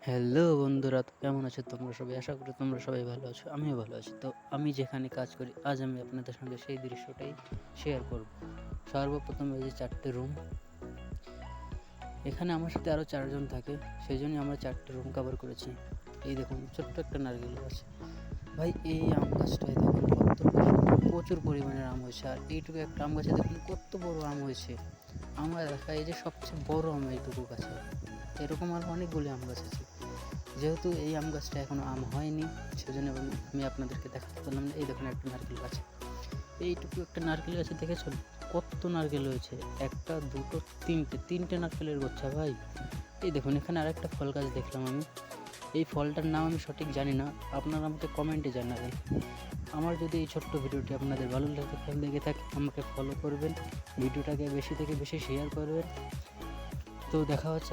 Hello বন্ধুরা, তো কেমন আছো তোমরা সবাই? আশা করি তোমরা সবাই ভালো আছো, আমিও ভালো আছি। তো আমি যেখানে কাজ করি, আজ আমি আপনাদের সঙ্গে সেই দৃশ্যটাই শেয়ার করব। সর্বপ্রথম এই যে 4টে রুম, এখানে আমার সাথে আরও 4 জন থাকে, সেই জন্যই আমরা 4টে রুম কভার করেছি। এই দেখুন ছোট্ট একটা নারকেল গাছ। ভাই এই আম গাছটায় দেখুন কত প্রচুর পরিমাণের আম হয়েছে, আর এইটুকু একটা আম গাছে দেখুন কত বড় আম হয়েছে। আমার এলাকায় এই যে সবচেয়ে বড় আম এইটুকু গাছে, এরকম আর অনেকগুলি আম গাছ আছে। যেহেতু এই আম গাছটা এখনও আম হয়নি, সেজন্য আমি আপনাদেরকে দেখাতে পারলাম না। এই দেখুন একটা নারকেল গাছ, এইটুকু একটা নারকেল গাছে দেখেছো কত নারকেল হয়েছে? একটা, দুটো, তিনটে নারকেলের গোচ্ছা ভাই। এই দেখুন এখানে আরেকটা ফল গাছ দেখলাম আমি। এই ফলটার নাম আমি সঠিক জানি না, আপনারা আমাকে কমেন্টে জানাবেন। আমার যদি এই ছোট্ট ভিডিওটি আপনাদের ভালো লেগে থাকে, আমাকে ফলো করবেন, ভিডিওটাকে বেশি থেকে বেশি শেয়ার করবেন। তো দেখা হচ্ছে